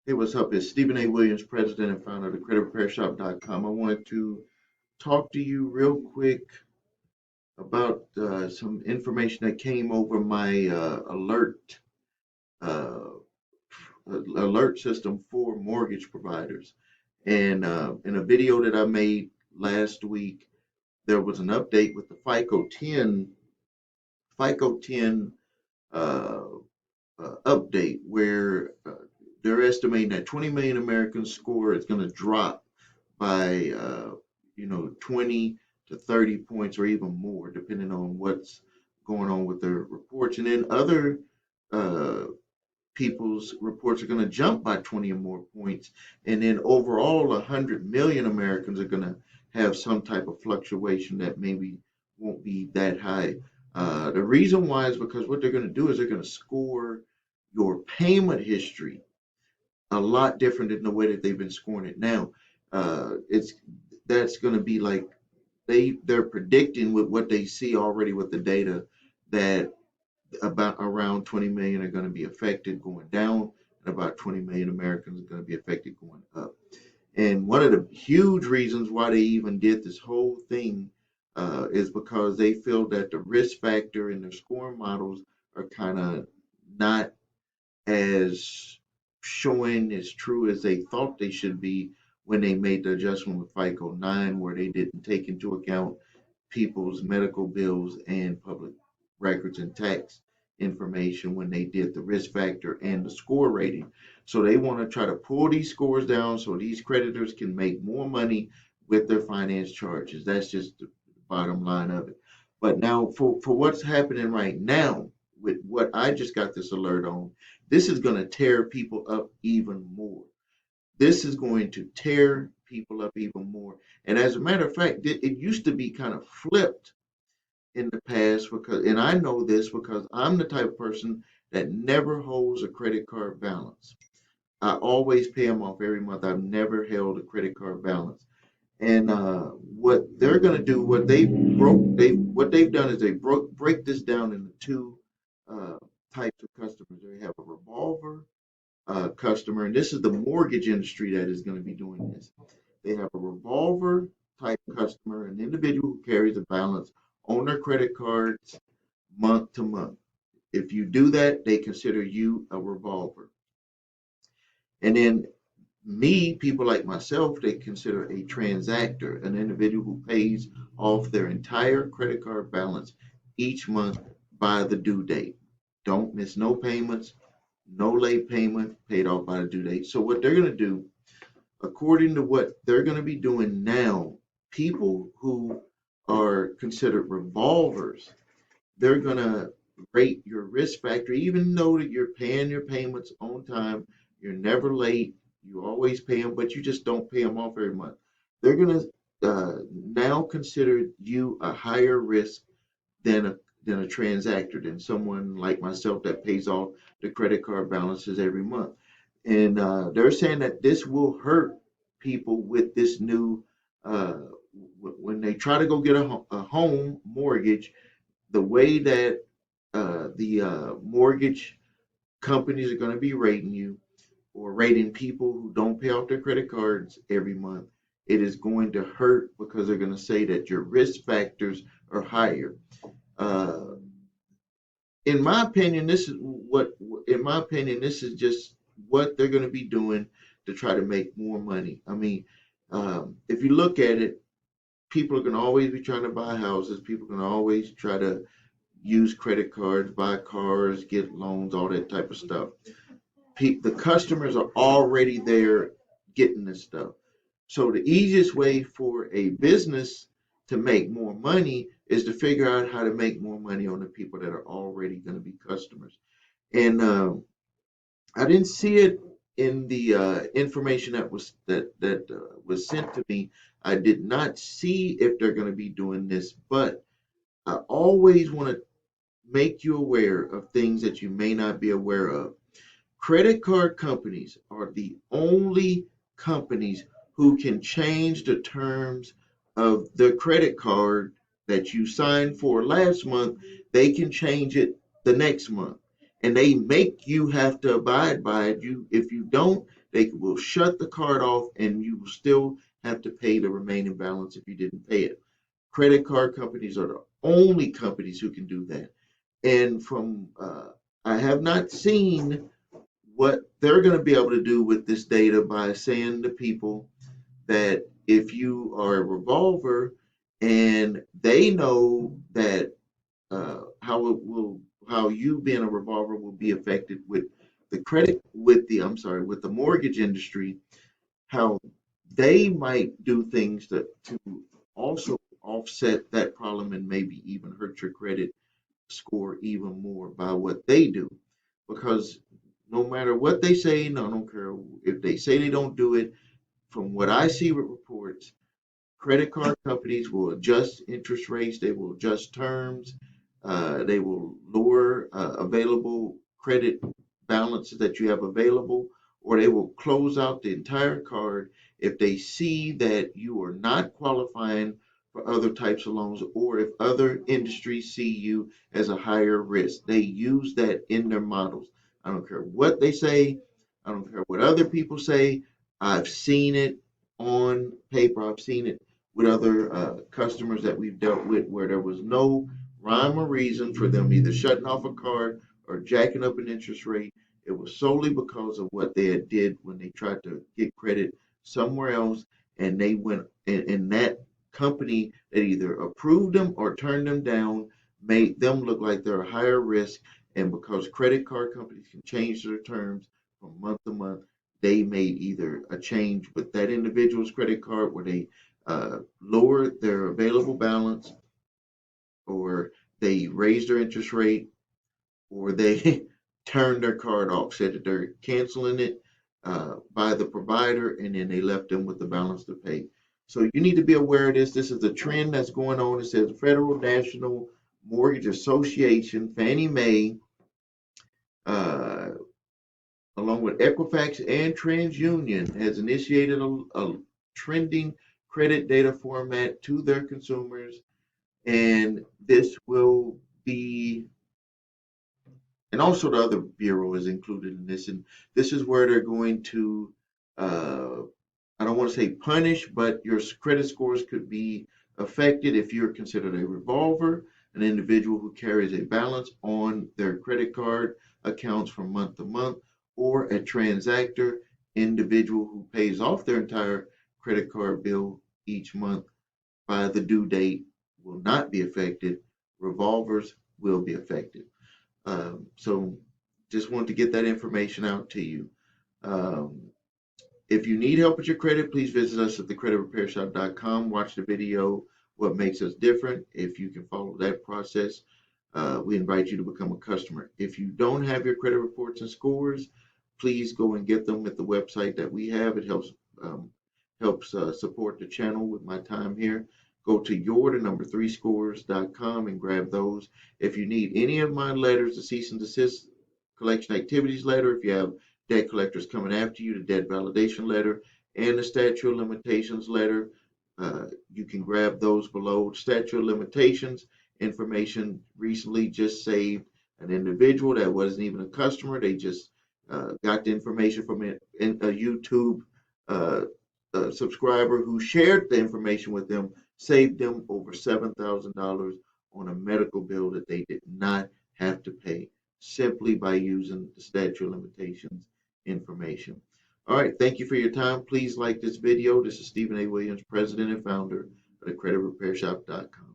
Hey, what's up? It's Stephen A. Williams, president and founder of the creditrepairshop.com. I wanted to talk to you real quick about some information that came over my uh, alert system for mortgage providers. And in a video that I made last week, there was an update with the FICO 10 uh, update where they're estimating that 20 million Americans score is going to drop by 20 to 30 points or even more, depending on what's going on with their reports. And then other uh, people's reports are going to jump by 20 or more points. And then overall, 100 million Americans are going to have some type of fluctuation that maybe won't be that high. The reason why is because what they're going to do is they're going to score your payment history a lot different than the way that they've been scoring it now. It's that's going to be like they're predicting with what they see already with the data that about around 20 million are going to be affected going down, and about 20 million Americans are going to be affected going up. And one of the huge reasons why they even did this whole thing is because they feel that the risk factor in their scoring models are kind of not as showing as true as they thought they should be when they made the adjustment with FICO 9, where they didn't take into account people's medical bills and public records and tax information when they did the risk factor and the score rating. So they want to try to pull these scores down so these creditors can make more money with their finance charges. That's just the bottom line of it. But now for what's happening right now with what I just got this alert on, this is going to tear people up even more. This is going to tear people up even more. And as a matter of fact, it used to be kind of flipped in the past because, and I know this because I'm the type of person that never holds a credit card balance. I always pay them off every month. I've never held a credit card balance. And what they're going to do, what they've done is they break this down into two uh, types of customers. They have a revolver customer, and this is the mortgage industry that is going to be doing this. They have a revolver type customer, an individual who carries a balance on their credit cards month to month. If you do that, they consider you a revolver. And then people like myself, they consider a transactor, an individual who pays off their entire credit card balance each month by the due date. Don't miss no payments, no late payment, paid off by the due date. So what they're going to do, according to what they're going to be doing now, people who are considered revolvers, they're going to rate your risk factor, even though that you're paying your payments on time, you're never late, you always pay them, but you just don't pay them off every month. They're going to now consider you a higher risk than a transactor, than someone like myself that pays off the credit card balances every month. And they're saying that this will hurt people with this new when they try to go get a home mortgage, the way that the mortgage companies are going to be rating you or rating people who don't pay off their credit cards every month, it is going to hurt because they're going to say that your risk factors are higher. Uh, in my opinion, in my opinion, this is just what they're going to be doing to try to make more money. I mean, if you look at it, people are going to always be trying to buy houses. People are going to always try to use credit cards, buy cars, get loans, all that type of stuff. The customers are already there getting this stuff. So the easiest way for a business to make more money is to figure out how to make more money on the people that are already going to be customers. And I didn't see it in the information that was sent to me. I did not see if they're going to be doing this, but I always want to make you aware of things that you may not be aware of. Credit card companies are the only companies who can change the terms of the credit card that you signed for last month. They can change it the next month. and they make you have to abide by it. If you don't, they will shut the card off, and you will still have to pay the remaining balance if you didn't pay it. Credit card companies are the only companies who can do that. And I have not seen what they're going to be able to do with this data by saying to people that if you are a revolver and they know that how you being a revolver will be affected with with the mortgage industry, how they might do things to also offset that problem and maybe even hurt your credit score even more by what they do. Because no matter what they say, no, I don't care if they say they don't do it, from what I see with reports, credit card companies will adjust interest rates, they will adjust terms, they will lower available credit balances that you have available, or they will close out the entire card if they see that you are not qualifying for other types of loans, or if other industries see you as a higher risk. They use that in their models. I don't care what they say, I don't care what other people say. I've seen it on paper, I've seen it with other customers that we've dealt with where there was no rhyme or reason for them either shutting off a card or jacking up an interest rate. It was solely because of what they had did when they tried to get credit somewhere else, and they went and that company that either approved them or turned them down made them look like they're a higher risk. And because credit card companies can change their terms from month to month, they made either a change with that individual's credit card where they lower their available balance, or they raise their interest rate, or they turn their card off, said that they're canceling it by the provider, and then they left them with the balance to pay. So you need to be aware of this. This is the trend that's going on. It says the Federal National Mortgage Association, Fannie Mae, uh, along with Equifax and TransUnion, has initiated a trending credit data format to their consumers, and this will be, and also the other bureau is included in this, and this is where they're going to, uh, I don't want to say punish, but your credit scores could be affected if you're considered a revolver, an individual who carries a balance on their credit card accounts from month to month, or a transactor, individual who pays off their entire credit card bill each month by the due date will not be affected. Revolvers will be affected. So just wanted to get that information out to you. Um, if you need help with your credit, please visit us at thecreditrepairshop.com. Watch the video, What Makes Us Different. If you can follow that process, we invite you to become a customer. If you don't have your credit reports and scores, please go and get them at the website that we have. It helps support the channel with my time here. Go to the number 3scores.com and grab those. If you need any of my letters, the cease and desist collection activities letter, if you have debt collectors coming after you, the debt validation letter, and the statute of limitations letter, you can grab those below. Statute of limitations information recently just saved an individual that wasn't even a customer. They just got the information from a YouTube uh, subscriber who shared the information with them, saved them over $7,000 on a medical bill that they did not have to pay simply by using the statute of limitations information. All right, thank you for your time. Please like this video. This is Stephen A. Williams, president and founder of thecreditrepairshop.com.